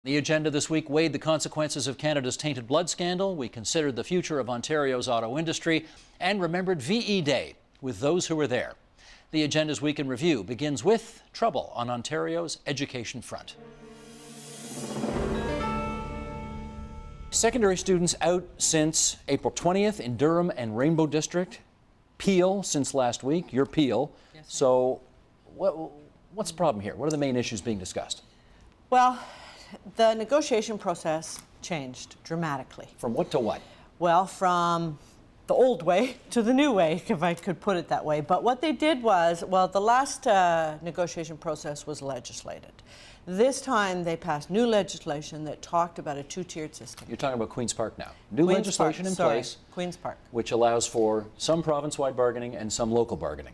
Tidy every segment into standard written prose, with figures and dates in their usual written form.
The agenda this week weighed the consequences of Canada's tainted blood scandal. We considered the future of Ontario's auto industry and remembered VE Day with those who were there. The agenda's week in review begins with trouble on Ontario's education front. Secondary students out since April 20th in Durham and Rainbow District. Peel since last week. You're Peel. Yes, so what's the problem here? What are the main issues being discussed? Well, the negotiation process changed dramatically. From what to what? Well, from the old way to the new way, if I could put it that way. But what they did was, well, the last negotiation process was legislated. This time they passed new legislation that talked about a two-tiered system. You're talking about Queen's Park now. New legislation in place. Queen's Park. Which allows for some province-wide bargaining and some local bargaining.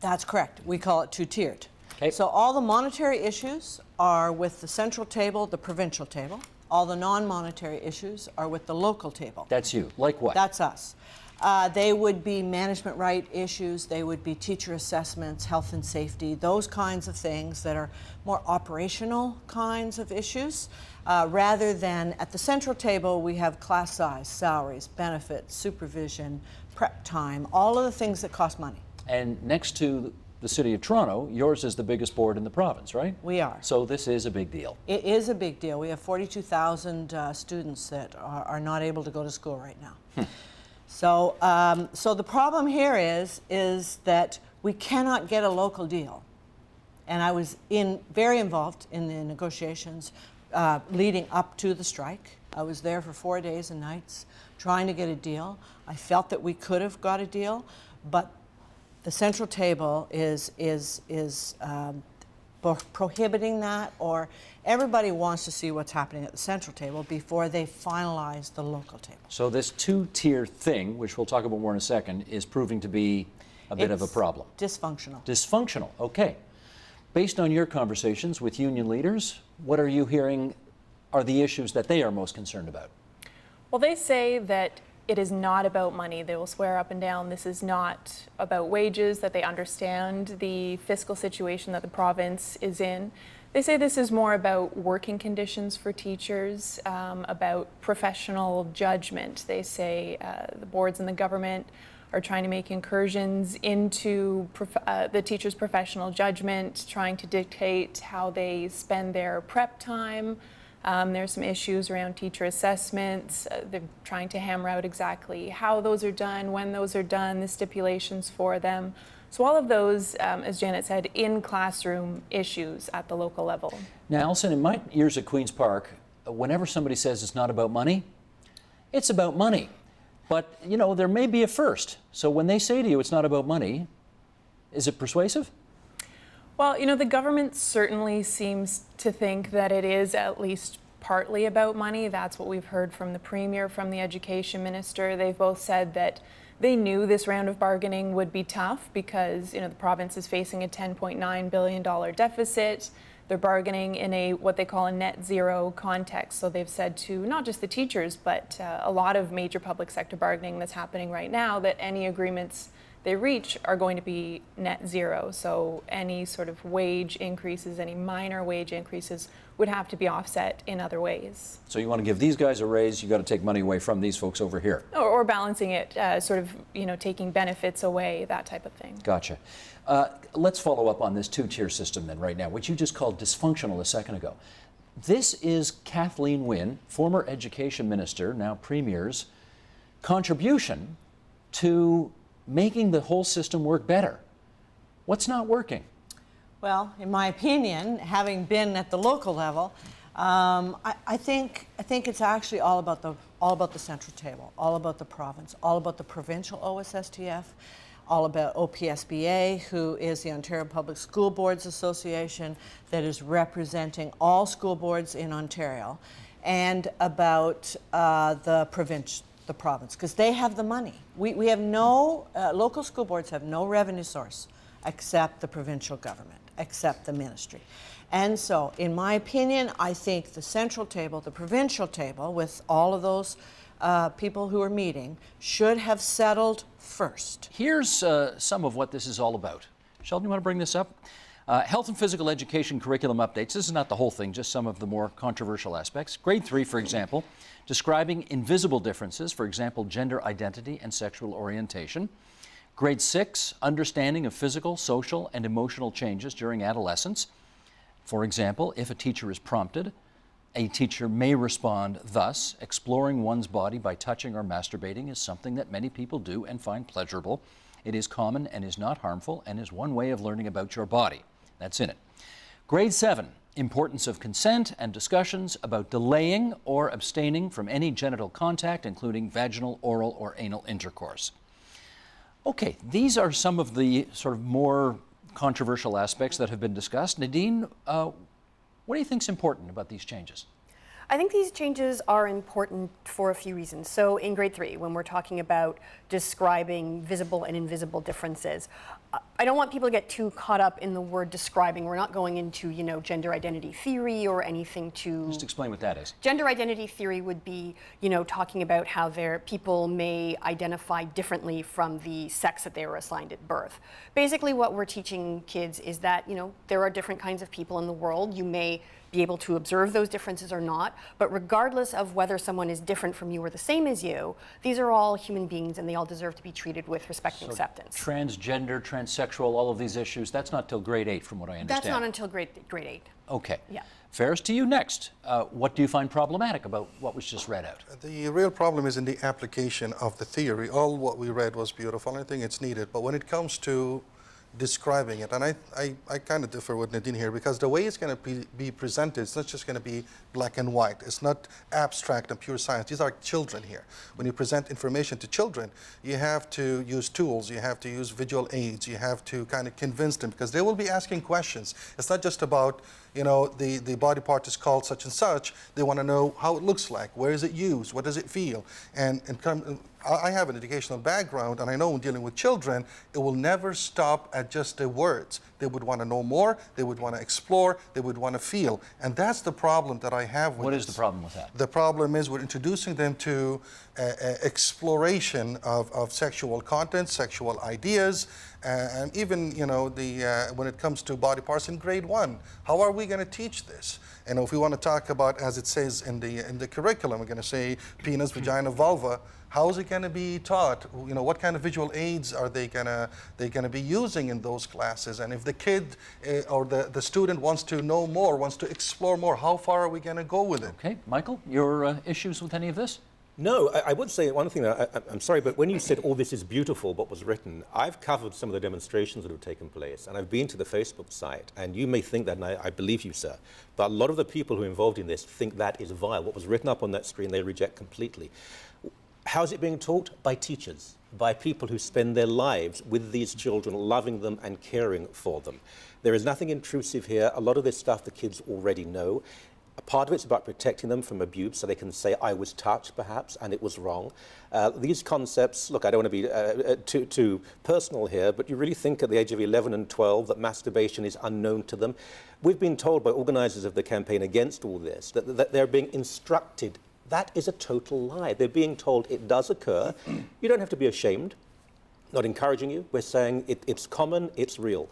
That's correct. We call it two-tiered. Okay. So all the monetary issues are with the central table, the provincial table. All the non-monetary issues are with the local table. That's you. Like what? That's us. They would be management right issues, they would be teacher assessments, health and safety, those kinds of things that are more operational kinds of issues, rather than at the central table we have class size, salaries, benefits, supervision, prep time, all of the things that cost money. And next to the City of Toronto, yours is the biggest board in the province, right? We are. So this is a big deal. It is a big deal. We have 42,000 students that are not able to go to school right now. So the problem here is that we cannot get a local deal. And I was very involved in the negotiations leading up to the strike. I was there for 4 days and nights trying to get a deal. I felt that we could have got a deal, but the central table is prohibiting that, or everybody wants to see what's happening at the central table before they finalize the local table. So this two-tier thing, which we'll talk about more in a second, is proving to be a bit of a problem. Dysfunctional. Dysfunctional, okay. Based on your conversations with union leaders, what are you hearing are the issues that they are most concerned about? Well, they say that it is not about money. They will swear up and down this is not about wages, that they understand the fiscal situation that the province is in. They say this is more about working conditions for teachers, about professional judgment. They say the boards and the government are trying to make incursions into the teachers' professional judgment, trying to dictate how they spend their prep time. There's some issues around teacher assessments. They're trying to hammer out exactly how those are done, when those are done, the stipulations for them. So all of those, as Janet said, in classroom issues at the local level. Now, Alison, in my years at Queen's Park, whenever somebody says it's not about money, it's about money. But, you know, there may be a first. So when they say to you it's not about money, is it persuasive? Well, you know, the government certainly seems to think that it is at least partly about money. That's what we've heard from the Premier, from the Education Minister. They've both said that they knew this round of bargaining would be tough because, you know, the province is facing a $10.9 billion deficit. They're bargaining in what they call a net zero context. So they've said to not just the teachers, but a lot of major public sector bargaining that's happening right now, that any agreements they reach are going to be net zero. So any sort of wage increases, any minor wage increases would have to be offset in other ways. So you want to give these guys a raise, you got to take money away from these folks over here. Or balancing it, sort of, you know, taking benefits away, that type of thing. Gotcha. Let's follow up on this two-tier system then right now, which you just called dysfunctional a second ago. This is Kathleen Wynne, former education minister, now premier's contribution to making the whole system work better. What's not working? Well, in my opinion, having been at the local level, I think it's actually all about the central table, all about the province, all about the provincial OSSTF, all about OPSBA, who is the Ontario Public School Boards Association that is representing all school boards in Ontario, and about the province, because they have the money. We have no, local school boards have no revenue source except the provincial government, except the ministry. And so, in my opinion, I think the central table, the provincial table, with all of those people who are meeting, should have settled first. Here's some of what this is all about. Sheldon, you want to bring this up? Health and physical education curriculum updates. This is not the whole thing, just some of the more controversial aspects. Grade 3, for example, describing invisible differences, for example, gender identity and sexual orientation. Grade 6, understanding of physical, social, and emotional changes during adolescence. For example, if a teacher is prompted, a teacher may respond thus: exploring one's body by touching or masturbating is something that many people do and find pleasurable. It is common and is not harmful and is one way of learning about your body. That's in it. Grade 7, importance of consent and discussions about delaying or abstaining from any genital contact, including vaginal, oral, or anal intercourse. Okay, these are some of the sort of more controversial aspects that have been discussed. Nadine, what do you think is important about these changes? I think these changes are important for a few reasons. So in grade 3, when we're talking about describing visible and invisible differences, I don't want people to get too caught up in the word describing. We're not going into, gender identity theory or anything to... Just explain what that is. Gender identity theory would be, talking about how people may identify differently from the sex that they were assigned at birth. Basically, what we're teaching kids is that, there are different kinds of people in the world. You may be able to observe those differences or not, but regardless of whether someone is different from you or the same as you, these are all human beings and they all deserve to be treated with respect and acceptance. Transgender, transsexual, all of these issues, that's not till grade 8 from what I understand. That's not until grade 8. Okay. Yeah. Ferris, to you next. What do you find problematic about what was just read out? The real problem is in the application of the theory. All what we read was beautiful. I think it's needed. But when it comes to describing it, and I kind of differ with Nadine here, because the way it's going to be presented, it's not just going to be black and white. It's not abstract and pure science. These are children here. When you present information to children, you have to use tools, you have to use visual aids, you have to kind of convince them, because they will be asking questions. It's not just about, the body part is called such and such. They want to know how it looks like, where is it used, what does it feel, and I have an educational background, and I know when dealing with children, it will never stop at just the words. They would want to know more, they would want to explore, they would want to feel. And that's the problem that I have with What is the problem with that? The problem is we're introducing them to exploration of sexual content, sexual ideas, and even, when it comes to body parts in grade 1. How are we going to teach this? And if we want to talk about, as it says in the curriculum, we're going to say penis, vagina, vulva. How is it going to be taught? What kind of visual aids are they going to be using in those classes? And if the kid or the student wants to know more, wants to explore more, how far are we going to go with it? Okay, Michael, your issues with any of this? No, I would say one thing. I'm sorry, but when you said all this is beautiful, what was written, I've covered some of the demonstrations that have taken place, and I've been to the Facebook site, and you may think that, and I believe you, sir, but a lot of the people who are involved in this think that is vile. What was written up on that screen, they reject completely. How is it being taught? By teachers, by people who spend their lives with these children, loving them and caring for them. There is nothing intrusive here. A lot of this stuff the kids already know. A part of it's about protecting them from abuse, so they can say, I was touched, perhaps, and it was wrong. These concepts, look, I don't want to be too personal here, but you really think at the age of 11 and 12 that masturbation is unknown to them. We've been told by organizers of the campaign against all this that they're being instructed. That is a total lie. They're being told it does occur. You don't have to be ashamed. Not encouraging you. We're saying it's common, it's real.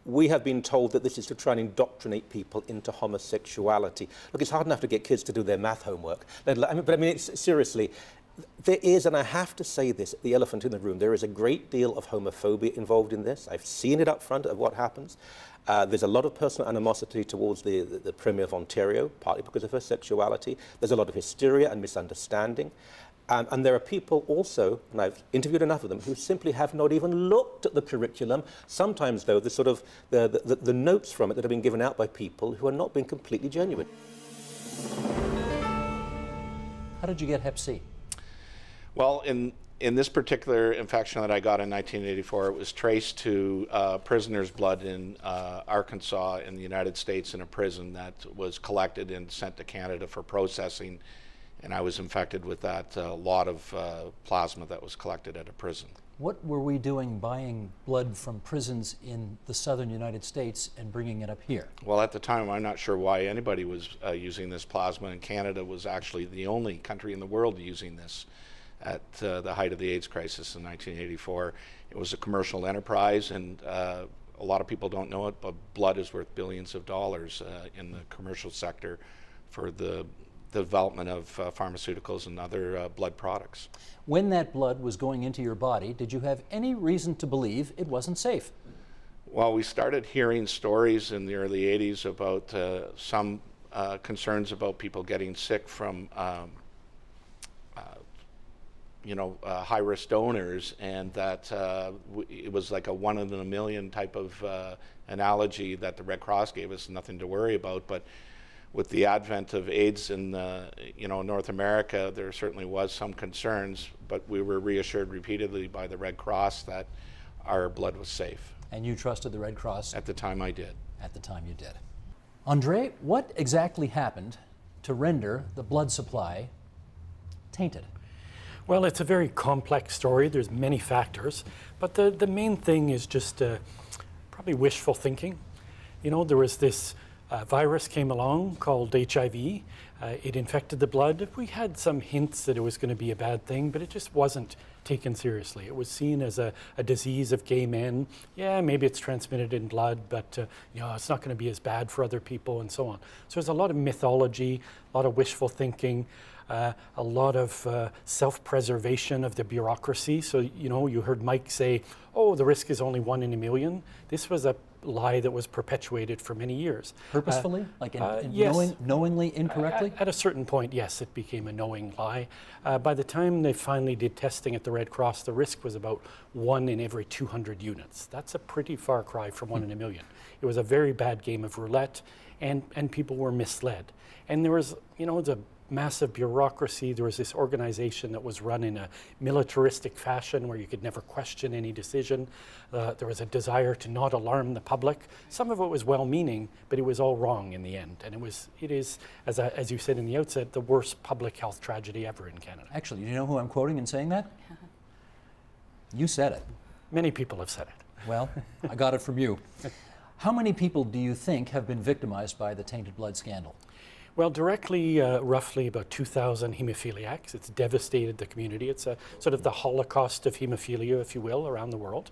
We have been told that this is to try and indoctrinate people into homosexuality. Look, it's hard enough to get kids to do their math homework. Seriously, there is, and I have to say this, the elephant in the room, there is a great deal of homophobia involved in this. I've seen it up front of what happens. There's a lot of personal animosity towards the Premier of Ontario, partly because of her sexuality. There's a lot of hysteria and misunderstanding. And there are people also, and I've interviewed enough of them, who simply have not even looked at the curriculum. Sometimes, though, the notes from it that have been given out by people who are not being completely genuine. How did you get Hep C? Well, in this particular infection that I got in 1984, it was traced to prisoner's blood in Arkansas in the United States in a prison that was collected and sent to Canada for processing, and I was infected with that lot of plasma that was collected at a prison. What were we doing buying blood from prisons in the southern United States and bringing it up here? Well, at the time, I'm not sure why anybody was using this plasma, and Canada was actually the only country in the world using this. At the height of the AIDS crisis in 1984. It was a commercial enterprise, and a a lot of people don't know it, but blood is worth billions of dollars in the commercial sector for the development of pharmaceuticals and other blood products. When that blood was going into your body, did you have any reason to believe it wasn't safe? Well, we started hearing stories in the early 80s about some concerns about people getting sick from high-risk donors, and that it was like a 1 in a million type of analogy that the Red Cross gave us, nothing to worry about. But with the advent of AIDS in North America, there certainly was some concerns, but we were reassured repeatedly by the Red Cross that our blood was safe. And you trusted the Red Cross? At the time I did. At the time you did. Andre, what exactly happened to render the blood supply tainted? Well, it's a very complex story. There's many factors, but the main thing is just probably wishful thinking. You know, there was this virus came along called HIV. It infected the blood. We had some hints that it was going to be a bad thing, but it just wasn't taken seriously. It was seen as a disease of gay men. Yeah, maybe it's transmitted in blood, but it's not going to be as bad for other people, and so on. So there's a lot of mythology, a lot of wishful thinking, a lot of self-preservation of the bureaucracy. So, you heard Mike say, oh, the risk is only 1 in a million. This was a lie that was perpetuated for many years. Purposefully? Yes. Knowingly, incorrectly? At a certain point, yes, it became a knowing lie. By the time they finally did testing at the Red Cross, the risk was about 1 in every 200 units. That's a pretty far cry from 1 in a million. It was a very bad game of roulette, and people were misled. And there was, the massive bureaucracy. There was this organization that was run in a militaristic fashion where you could never question any decision. There was a desire to not alarm the public. Some of it was well-meaning, but it was all wrong in the end. And it is, as you said in the outset, the worst public health tragedy ever in Canada. Actually, you know who I'm quoting in saying that? You said it. Many people have said it. Well, I got it from you. How many people do you think have been victimized by the tainted blood scandal? Well, directly, roughly about 2,000 hemophiliacs. It's devastated the community. It's a sort of the Holocaust of hemophilia, if you will, around the world.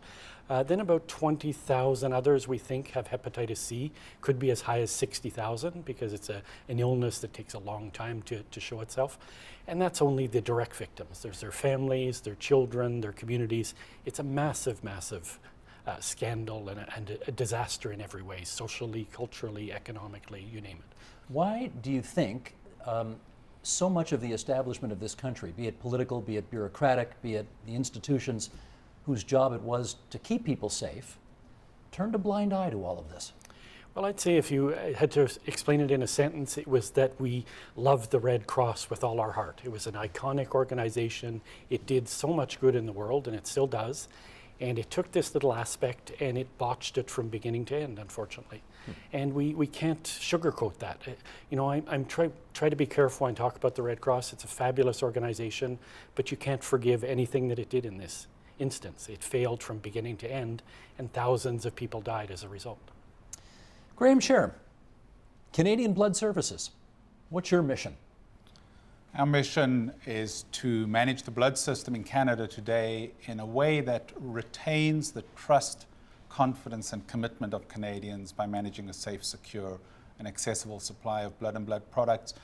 Then about 20,000 others we think have hepatitis C. Could be as high as 60,000 because it's an illness that takes a long time to show itself. And that's only the direct victims. There's their families, their children, their communities. It's a massive, massive scandal and a disaster in every way, socially, culturally, economically, you name it. Why do you think so much of the establishment of this country, be it political, be it bureaucratic, be it the institutions whose job it was to keep people safe, turned a blind eye to all of this? Well, I'd say if you had to explain it in a sentence, it was that we loved the Red Cross with all our heart. It was an iconic organization. It did so much good in the world, and it still does. And it took this little aspect and it botched it from beginning to end, unfortunately. And we can't sugarcoat that. I'm try to be careful when I talk about the Red Cross. It's a fabulous organization, but you can't forgive anything that it did in this instance. It failed from beginning to end, and thousands of people died as a result. Graham Sherham, Canadian Blood Services, what's your mission? Our mission is to manage the blood system in Canada today in a way that retains the trust, confidence and commitment of Canadians by managing a safe, secure and accessible supply of blood and blood products.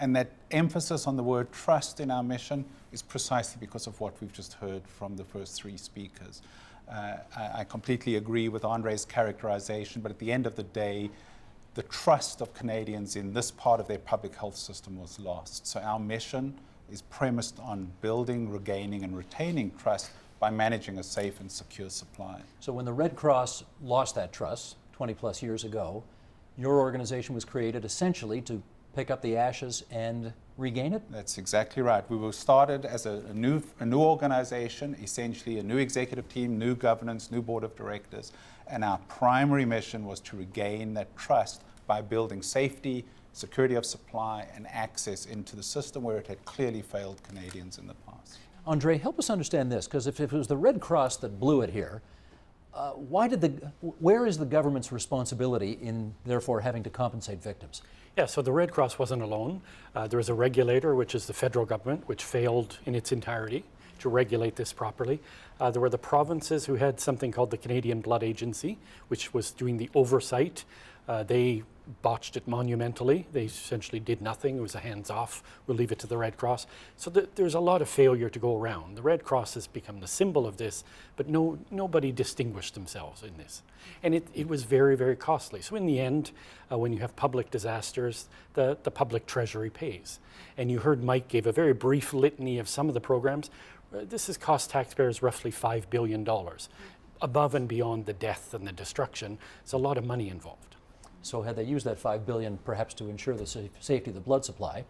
And that emphasis on the word trust in our mission is precisely because of what we've just heard from the first 3 speakers. I completely agree with Andre's characterization, but at the end of the day, the trust of Canadians in this part of their public health system was lost. So our mission is premised on building, regaining and retaining trust by managing a safe and secure supply. So when the Red Cross lost that trust 20 plus years ago, your organization was created essentially to pick up the ashes and regain it? That's exactly right. We were started as a new organization, essentially a new executive team, new governance, new board of directors, and our primary mission was to regain that trust by building safety, security of supply, and access into the system where it had clearly failed Canadians in the past. Andre, help us understand this, because if it was the Red Cross that blew it here, where is the government's responsibility in therefore having to compensate victims? Yeah, so the Red Cross wasn't alone. There was a regulator, which is the federal government, which failed in its entirety. to regulate this properly. There were the provinces who had something called the Canadian Blood Agency, which was doing the oversight. They botched it monumentally. They essentially did nothing. It was a hands-off. We'll leave it to the Red Cross. So there's a lot of failure to go around. The Red Cross has become the symbol of this, but nobody distinguished themselves in this. And it was very, very costly. So in the end, when you have public disasters, the public treasury pays. And you heard Mike gave a very brief litany of some of the programs. This has cost taxpayers roughly $5 billion. Above and beyond the death and the destruction, there's a lot of money involved. So had they used that $5 billion perhaps to ensure the safety of the blood supply,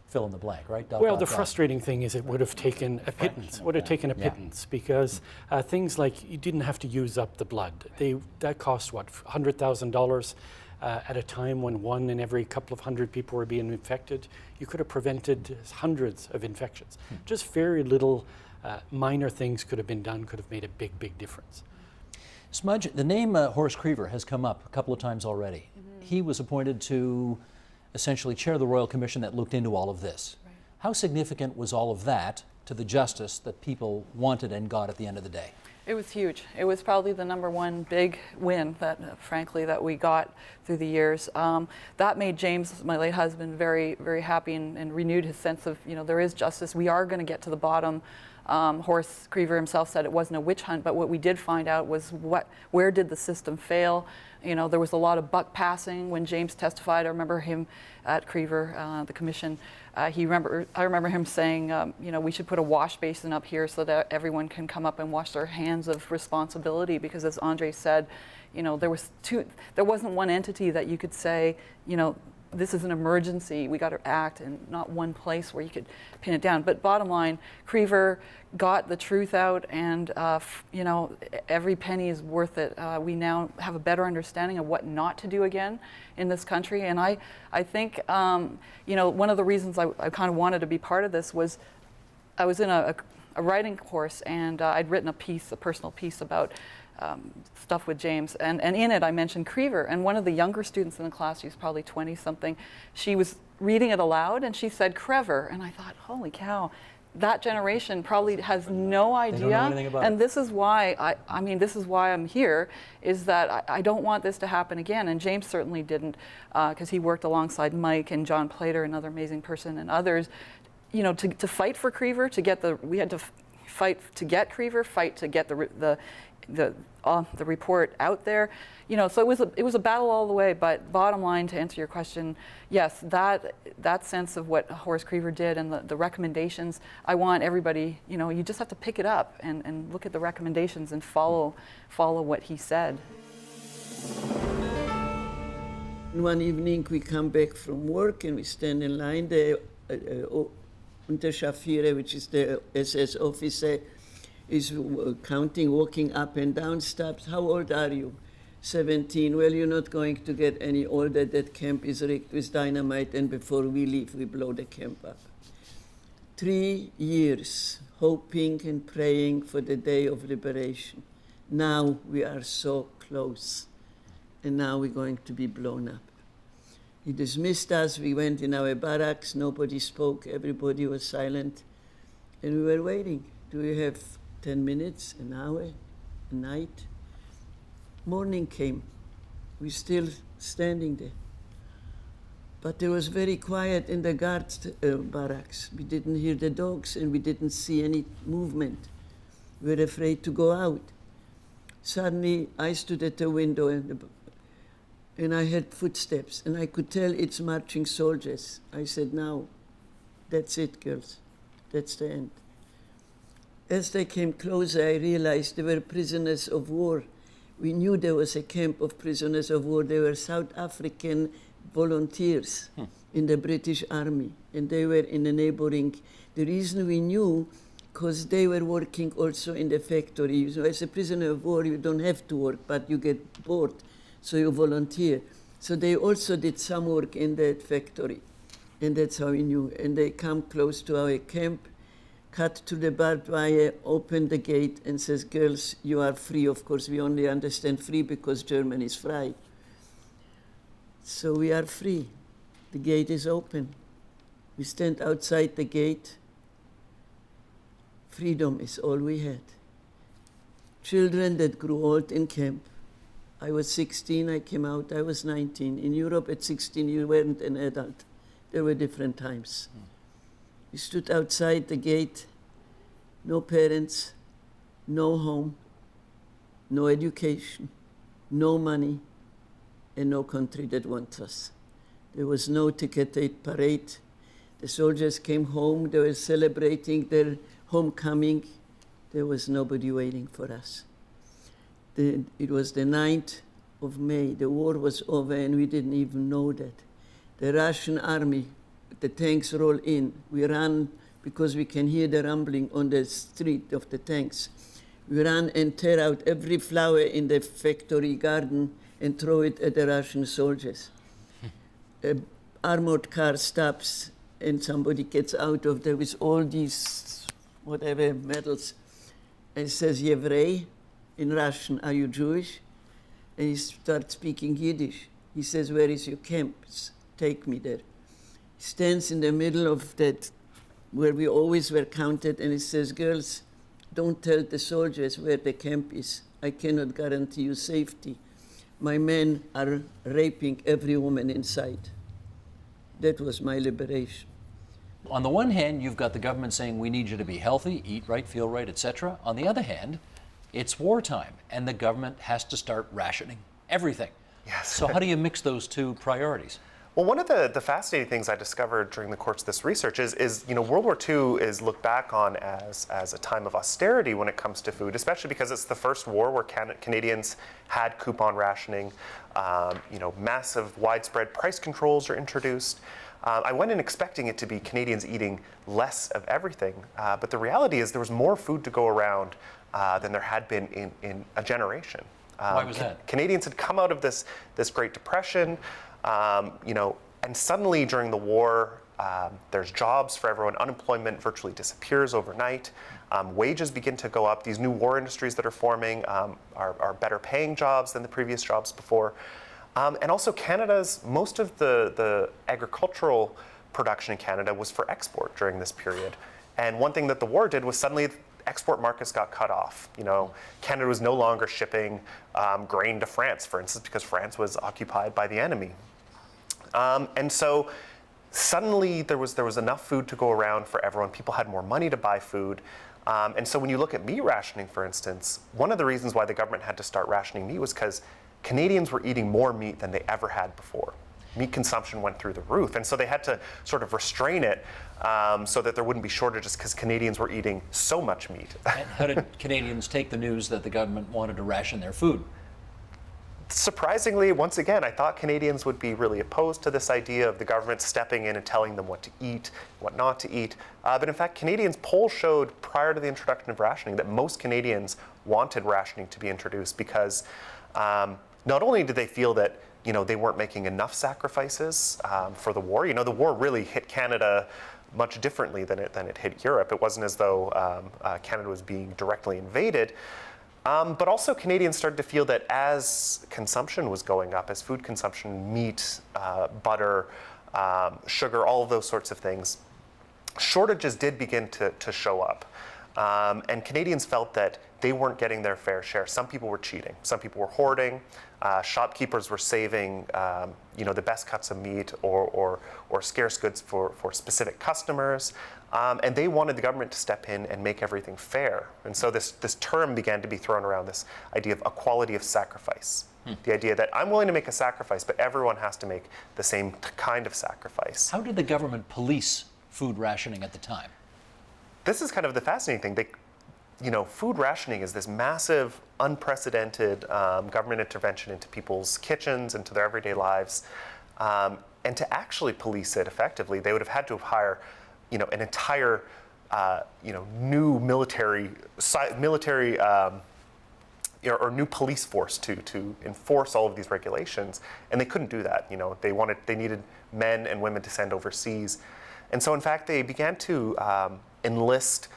fill in the blank, right? Well, the frustrating thing is it would have taken a pittance. Because things like you didn't have to use up the blood. That cost what, $100,000 at a time when 1 in every couple of hundred people were being infected. You could have prevented hundreds of infections. Just very little minor things could have been done, could have made a big, big difference. Smudge, the name Horace Creever has come up a couple of times already. He was appointed to essentially chair the Royal Commission that looked into all of this. Right. How significant was all of that to the justice that people wanted and got at the end of the day? It was huge. It was probably the #1 big win that, frankly, that we got through the years. That made James, my late husband, very, very happy and renewed his sense of, there is justice. We are going to get to the bottom. Horace Creever himself said it wasn't a witch hunt, but what we did find out was where did the system fail. There was a lot of buck passing when James testified. I remember him at Creever, the commission. I remember him saying, we should put a wash basin up here so that everyone can come up and wash their hands of responsibility. Because as Andre said, there wasn't one entity that you could say, this is an emergency, we got to act, and not one place where you could pin it down. But bottom line, Creever got the truth out, and every penny is worth it. We now have a better understanding of what not to do again in this country, and I think one of the reasons I kind of wanted to be part of this was I was in a writing course, and I'd written a personal piece about stuff with James, and in it I mentioned Creever, and one of the younger students in the class, she's probably 20-something, she was reading it aloud and she said Crever, and I thought, holy cow, that generation probably has no idea. They don't know anything about and it. this is why this is why I'm here, is that I don't want this to happen again, and James certainly didn't, because he worked alongside Mike and John Plater, another amazing person, and others, to fight for Creever, we had to fight to get Creever, fight to get the report out there, so it was a battle all the way. But bottom line, to answer your question, yes, that sense of what Horace Creever did and the recommendations, I want everybody, you just have to pick it up and look at the recommendations and follow what he said. One evening we come back from work and we stand in line. The Unterscharführer, which is the SS officer, is counting, walking up and down, stops. How old are you? 17. Well, you're not going to get any older. That camp is rigged with dynamite, and before we leave, we blow the camp up. 3 years hoping and praying for the day of liberation. Now we are so close, and now we're going to be blown up. He dismissed us. We went in our barracks. Nobody spoke. Everybody was silent, and we were waiting. Do we have 10 minutes, an hour, a night? Morning came. We're still standing there. But it was very quiet in the guards' barracks. We didn't hear the dogs, and we didn't see any movement. We were afraid to go out. Suddenly, I stood at the window, and I heard footsteps, and I could tell it's marching soldiers. I said, now, that's it, girls. That's the end. As they came closer, I realized they were prisoners of war. We knew there was a camp of prisoners of war. They were South African volunteers in the British Army, and they were in a neighboring. The reason we knew, because they were working also in the factory. So as a prisoner of war, you don't have to work, but you get bored, so you volunteer. So they also did some work in that factory, and that's how we knew. And they come close to our camp, cut to the barbed wire, open the gate, and says, girls, you are free. Of course, we only understand free because German is frei. So we are free. The gate is open. We stand outside the gate, Freedom is all we had. Children that grew old in camp. I was 16, I came out, I was 19. In Europe at 16, you weren't an adult. There were different times. We stood outside the gate, no parents, no home, no education, no money, and no country that wants us. There was no ticketed parade. The soldiers came home, they were celebrating their homecoming. There was nobody waiting for us. It was the 9th of May. The war was over and we didn't even know that. The Russian army, the tanks roll in. We ran because we can hear the rumbling on the street of the tanks. We ran and tear out every flower in the factory garden and throw it at the Russian soldiers. An armored car stops and somebody gets out of there with all these whatever medals and says, Yevrei, in Russian, are you Jewish? And he starts speaking Yiddish. He says, where is your camp? Take me there. He stands in the middle of that, where we always were counted, and he says, girls, don't tell the soldiers where the camp is. I cannot guarantee you safety. My men are raping every woman inside. That was my liberation. On the one hand, you've got the government saying we need you to be healthy, eat right, feel right, etc. On the other hand, it's wartime, and the government has to start rationing everything. Yes. So how do you mix those two priorities? Well, one of the fascinating things I discovered during the course of this research is World War II is looked back on as a time of austerity when it comes to food, especially because it's the first war where Canadians had coupon rationing. Massive, widespread price controls are introduced. I went in expecting it to be Canadians eating less of everything, but the reality is there was more food to go around than there had been in a generation. Why was that? Canadians had come out of this Great Depression, and suddenly during the war, there's jobs for everyone. Unemployment virtually disappears overnight. Wages begin to go up. These new war industries that are forming are better paying jobs than the previous jobs before. And also most of the agricultural production in Canada was for export during this period. And one thing that the war did was suddenly export markets got cut off. Canada was no longer shipping grain to France, for instance, because France was occupied by the enemy. And so suddenly there was enough food to go around for everyone. People had more money to buy food. And so when you look at meat rationing, for instance, one of the reasons why the government had to start rationing meat was because Canadians were eating more meat than they ever had before. Meat consumption went through the roof. And so they had to sort of restrain it so that there wouldn't be shortages because Canadians were eating so much meat. And how did Canadians take the news that the government wanted to ration their food? Surprisingly, once again, I thought Canadians would be really opposed to this idea of the government stepping in and telling them what to eat, what not to eat. But in fact, polls showed prior to the introduction of rationing that most Canadians wanted rationing to be introduced because not only did they feel that they weren't making enough sacrifices for the war. The war really hit Canada much differently than it hit Europe. It wasn't as though Canada was being directly invaded. But also Canadians started to feel that as consumption was going up, as food consumption, meat, butter, sugar, all of those sorts of things, shortages did begin to show up. And Canadians felt that they weren't getting their fair share. Some people were cheating. Some people were hoarding. Shopkeepers were saving, the best cuts of meat or scarce goods for specific customers. And they wanted the government to step in and make everything fair. And so this term began to be thrown around, this idea of equality of sacrifice. The idea that I'm willing to make a sacrifice, but everyone has to make the same kind of sacrifice. How did the government police food rationing at the time? This is kind of the fascinating thing. Food rationing is this massive, unprecedented government intervention into people's kitchens, into their everyday lives. And to actually police it effectively, they would have had to hire, an entire, new military or new police force to enforce all of these regulations. And they couldn't do that. They needed men and women to send overseas. And so, in fact, they began to enlist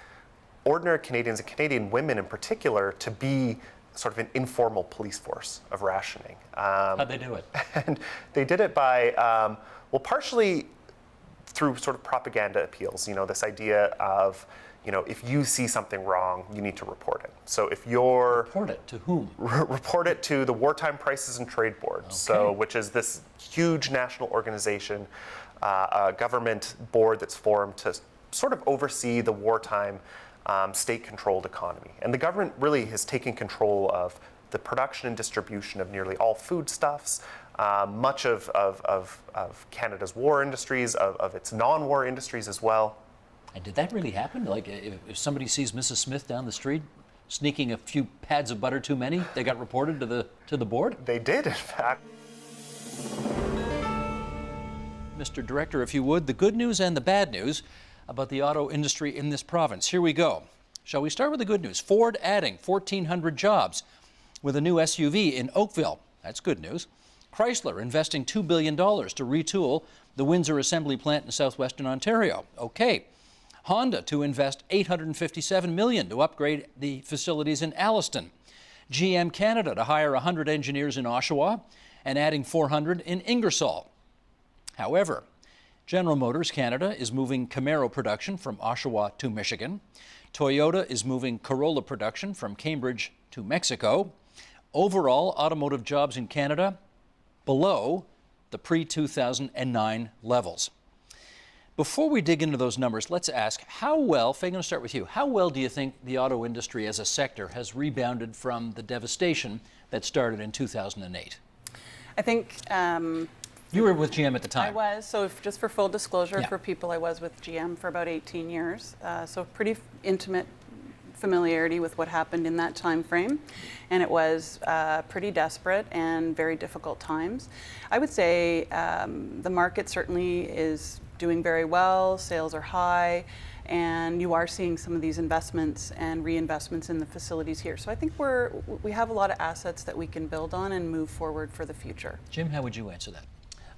ordinary Canadians and Canadian women in particular to be sort of an informal police force of rationing. How'd they do it? And they did it by, partially through sort of propaganda appeals. This idea of, if you see something wrong, you need to report it. So if you're Report it to whom? report it to the Wartime Prices and Trade Board, which is this huge national organization, a government board that's formed to sort of oversee the wartime state-controlled economy. And the government really has taken control of the production and distribution of nearly all foodstuffs, much of Canada's war industries, of its non-war industries as well. And did that really happen? Like, if somebody sees Mrs. Smith down the street sneaking a few pads of butter too many, they got reported to the board? They did, in fact. Mr. Director, if you would, the good news and the bad news about the auto industry in this province. Here we go. Shall we start with the good news? Ford adding 1,400 jobs with a new SUV in Oakville. That's good news. Chrysler investing $2 billion to retool the Windsor assembly plant in southwestern Ontario. Okay. Honda to invest $857 million to upgrade the facilities in Alliston. GM Canada to hire 100 engineers in Oshawa and adding 400 in Ingersoll. However, General Motors Canada is moving Camaro production from Oshawa to Michigan. Toyota is moving Corolla production from Cambridge to Mexico. Overall, automotive jobs in Canada below the pre-2009 levels. Before we dig into those numbers, let's ask how well, Faye, I'm going to start with you. How well do you think the auto industry as a sector has rebounded from the devastation that started in 2008? I think You were with GM at the time. I was. So just for full disclosure for people, I was with GM for about 18 years. So pretty intimate familiarity with what happened in that time frame. And it was pretty desperate and very difficult times. I would say the market certainly is doing very well, sales are high, and you are seeing some of these investments and reinvestments in the facilities here. So I think we have a lot of assets that we can build on and move forward for the future. Jim, how would you answer that?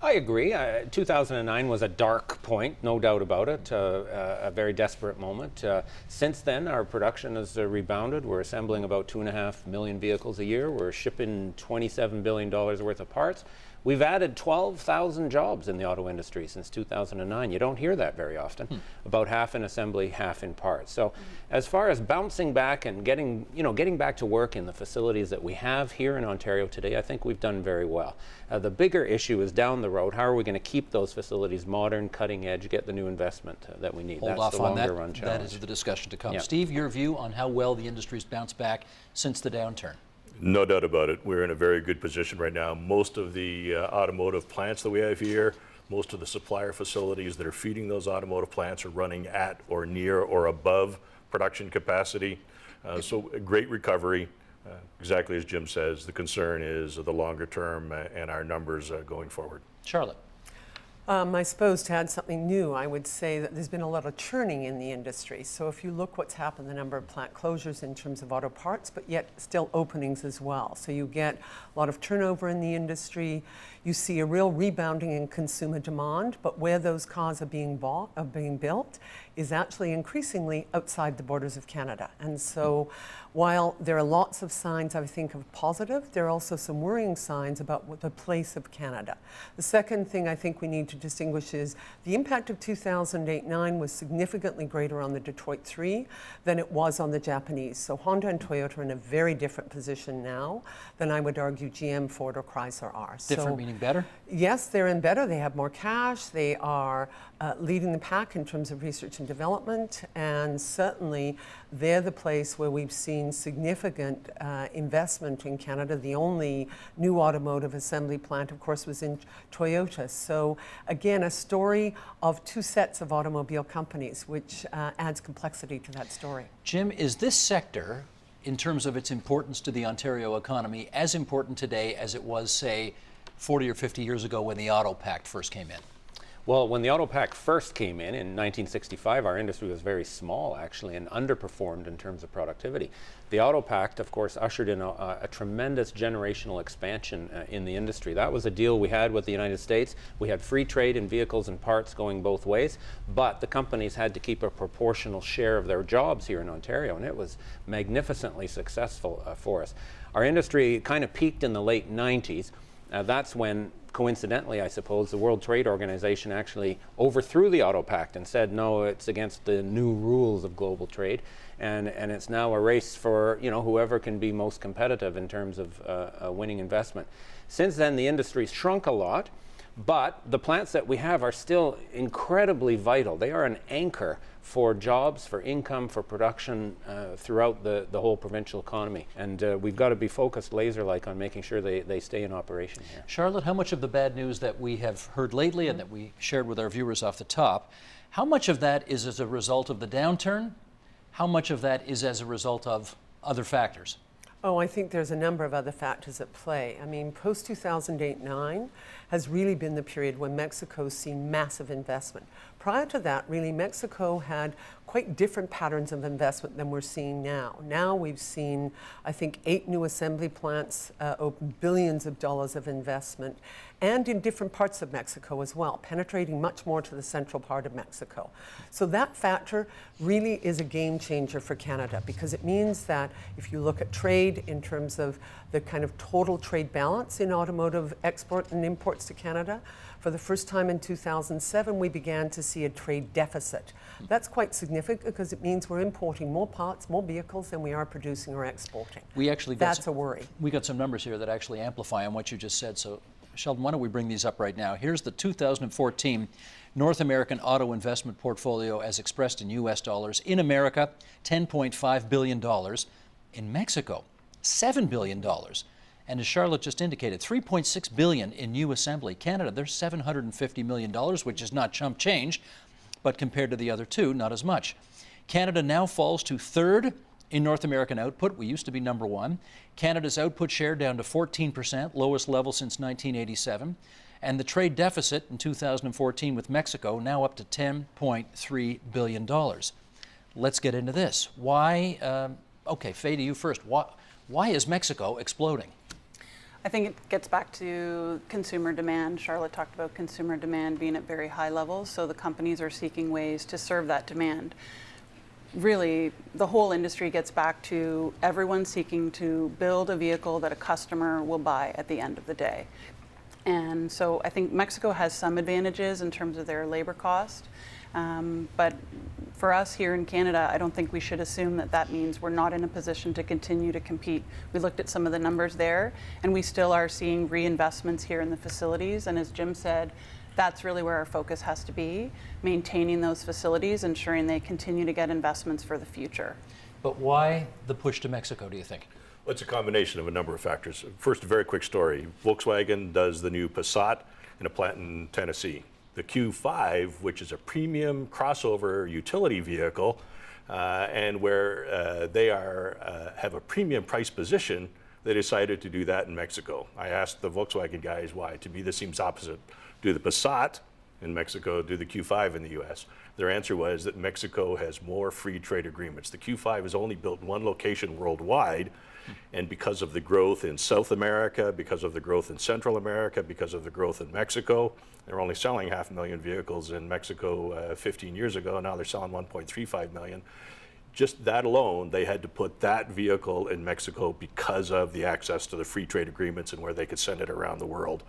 I agree. 2009 was a dark point, no doubt about it, a very desperate moment. Since then, our production has rebounded. We're assembling about 2.5 million vehicles a year. We're shipping $27 billion worth of parts. We've added 12,000 jobs in the auto industry since 2009. You don't hear that very often. About half in assembly, half in parts. So as far as bouncing back and getting back to work in the facilities that we have here in Ontario today, I think we've done very well. The bigger issue is down the road. How are we going to keep those facilities modern, cutting edge, get the new investment that we need? Hold That's off the on that. longer run challenge. That is the discussion to come. Yeah. Steve, your view on how well the industry's bounced back since the downturn? No doubt about it. We're in a very good position right now. Most of the automotive plants that we have here, most of the supplier facilities that are feeding those automotive plants are running at or near or above production capacity. So a great recovery. Exactly as Jim says, the concern is the longer term and our numbers going forward. Charlotte. I suppose to add something new, I would say that there's been a lot of churning in the industry. So if you look what's happened, the number of plant closures in terms of auto parts, but yet still openings as well. So you get a lot of turnover in the industry. You see a real rebounding in consumer demand, but where those cars are being built is actually increasingly outside the borders of Canada. And so while there are lots of signs, I think, of positive, there are also some worrying signs about the place of Canada. The second thing I think we need to distinguish is the impact of 2008-9 was significantly greater on the Detroit 3 than it was on the Japanese. So Honda and Toyota are in a very different position now than I would argue GM, Ford, or Chrysler are. Different meaning better? Yes, they're in better. They have more cash. They are leading the pack in terms of research and development, and certainly they're the place where we've seen significant investment in Canada. The only new automotive assembly plant, of course, was in Toyota. So again, a story of two sets of automobile companies, which adds complexity to that story. Jim, is this sector, in terms of its importance to the Ontario economy, as important today as it was, say, 40 or 50 years ago when the Auto Pact first came in? Well, when the Auto Pact first came in 1965, our industry was very small, actually, and underperformed in terms of productivity. The Auto Pact, of course, ushered in a tremendous generational expansion in the industry. That was a deal we had with the United States. We had free trade in vehicles and parts going both ways, but the companies had to keep a proportional share of their jobs here in Ontario, and it was magnificently successful for us. Our industry kind of peaked in the late 90s. That's when, coincidentally, I suppose, the World Trade Organization actually overthrew the Auto Pact and said, no, it's against the new rules of global trade. And it's now a race for, you know, whoever can be most competitive in terms of winning investment. Since then, the industry's shrunk a lot, but the plants that we have are still incredibly vital. They are an anchor for jobs, for income, for production throughout the whole provincial economy. And we've got to be focused laser-like on making sure they stay in operation here. Charlotte, how much of the bad news that we have heard lately and that we shared with our viewers off the top, how much of that is as a result of the downturn? How much of that is as a result of other factors? Oh, I think there's a number of other factors at play. I mean, post-2008-9 has really been the period when Mexico's seen massive investment. Prior to that, really, Mexico had quite different patterns of investment than we're seeing now. Now we've seen, I think, 8 new assembly plants open, billions of dollars of investment, and in different parts of Mexico as well, penetrating much more to the central part of Mexico. So that factor really is a game changer for Canada, because it means that if you look at trade in terms of the kind of total trade balance in automotive export and imports to Canada, for the first time in 2007, we began to see a trade deficit. That's quite significant because it means we're importing more parts, more vehicles than we are producing or exporting. We actually got That's a worry. We got some numbers here that actually amplify on what you just said. So, Sheldon, why don't we bring these up right now? Here's the 2014 North American auto investment portfolio as expressed in U.S. dollars. In America, $10.5 billion. In Mexico, $7 billion. And as Charlotte just indicated, $3.6 billion in new assembly. Canada, there's $750 million, which is not chump change, but compared to the other two, not as much. Canada now falls to third in North American output. We used to be number one. Canada's output share down to 14%, lowest level since 1987. And the trade deficit in 2014 with Mexico now up to $10.3 billion. Let's get into this. Why, okay, Faye, to you first. Why is Mexico exploding? I think it gets back to consumer demand. Charlotte talked about consumer demand being at very high levels, so the companies are seeking ways to serve that demand. Really, the whole industry gets back to everyone seeking to build a vehicle that a customer will buy at the end of the day. And so I think Mexico has some advantages in terms of their labor cost. But for us here in Canada, I don't think we should assume that that means we're not in a position to continue to compete. We looked at some of the numbers there, and we still are seeing reinvestments here in the facilities. And as Jim said, that's really where our focus has to be, maintaining those facilities, ensuring they continue to get investments for the future. But why the push to Mexico, do you think? Well, it's a combination of a number of factors. First, a very quick story. Volkswagen does the new Passat in a plant in Tennessee. The Q5, which is a premium crossover utility vehicle, and where they have a premium price position, they decided to do that in Mexico. I asked the Volkswagen guys why. To me, this seems opposite. Do the Passat in Mexico, do the Q5 in the US? Their answer was that Mexico has more free trade agreements. The Q5 is only built in one location worldwide, and because of the growth in South America, because of the growth in Central America, because of the growth in Mexico, they were only selling 500,000 vehicles in Mexico 15 years ago. Now they're selling 1.35 million. Just that alone, they had to put that vehicle in Mexico because of the access to the free trade agreements and where they could send it around the world.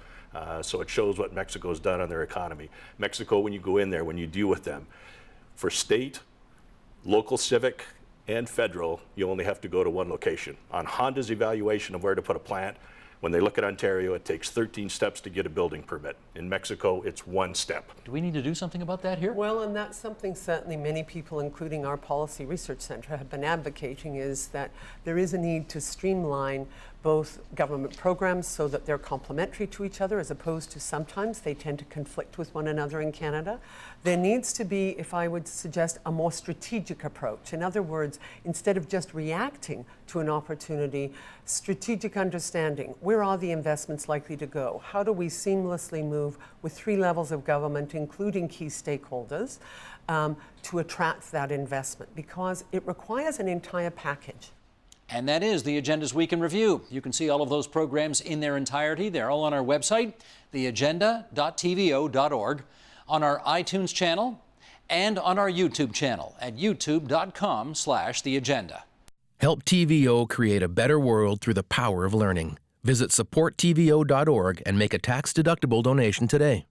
So it shows what Mexico's done on their economy. Mexico, when you go in there, when you deal with them, for state, local civic, and federal, you only have to go to one location. On Honda's evaluation of where to put a plant, when they look at Ontario, it takes 13 steps to get a building permit. In Mexico, it's one step. Do we need to do something about that here? Well, and that's something certainly many people, including our Policy Research Centre, have been advocating, is that there is a need to streamline both government programs so that they're complementary to each other, as opposed to sometimes they tend to conflict with one another in Canada. There needs to be, if I would suggest, a more strategic approach. In other words, instead of just reacting to an opportunity, strategic understanding. Where are the investments likely to go? How do we seamlessly move with 3 levels of government, including key stakeholders, to attract that investment? Because it requires an entire package. And that is the Agenda's Week in Review. You can see all of those programs in their entirety. They're all on our website, theagenda.tvo.org, on our iTunes channel, and on our YouTube channel at youtube.com/theagenda. Help TVO create a better world through the power of learning. Visit supporttvo.org and make a tax-deductible donation today.